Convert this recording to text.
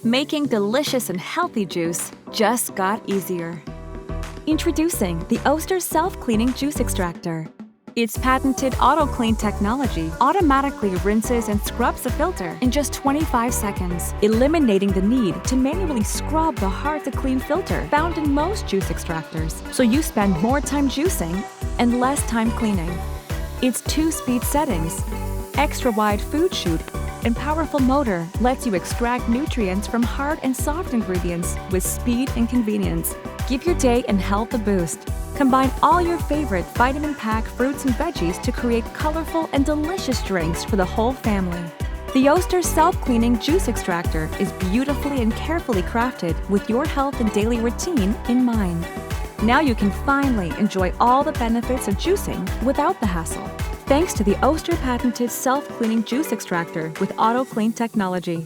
Making delicious and healthy juice just got easier. Introducing the Oster Self-Cleaning Juice Extractor. Its patented auto-clean technology automatically rinses and scrubs the filter in just 25 seconds, eliminating the need to manually scrub the hard-to-clean filter found in most juice extractors, so you spend more time juicing and less time cleaning. Its 2-speed settings, extra-wide food chute, and powerful motor lets you extract nutrients from hard and soft ingredients with speed and convenience. Give your day and health a boost. Combine all your favorite vitamin-packed fruits and veggies to create colorful and delicious drinks for the whole family. The Oster Self-Cleaning Juice Extractor is beautifully and carefully crafted with your health and daily routine in mind. Now you can finally enjoy all the benefits of juicing without the hassle, thanks to the Oster patented self-cleaning juice extractor with auto-clean technology.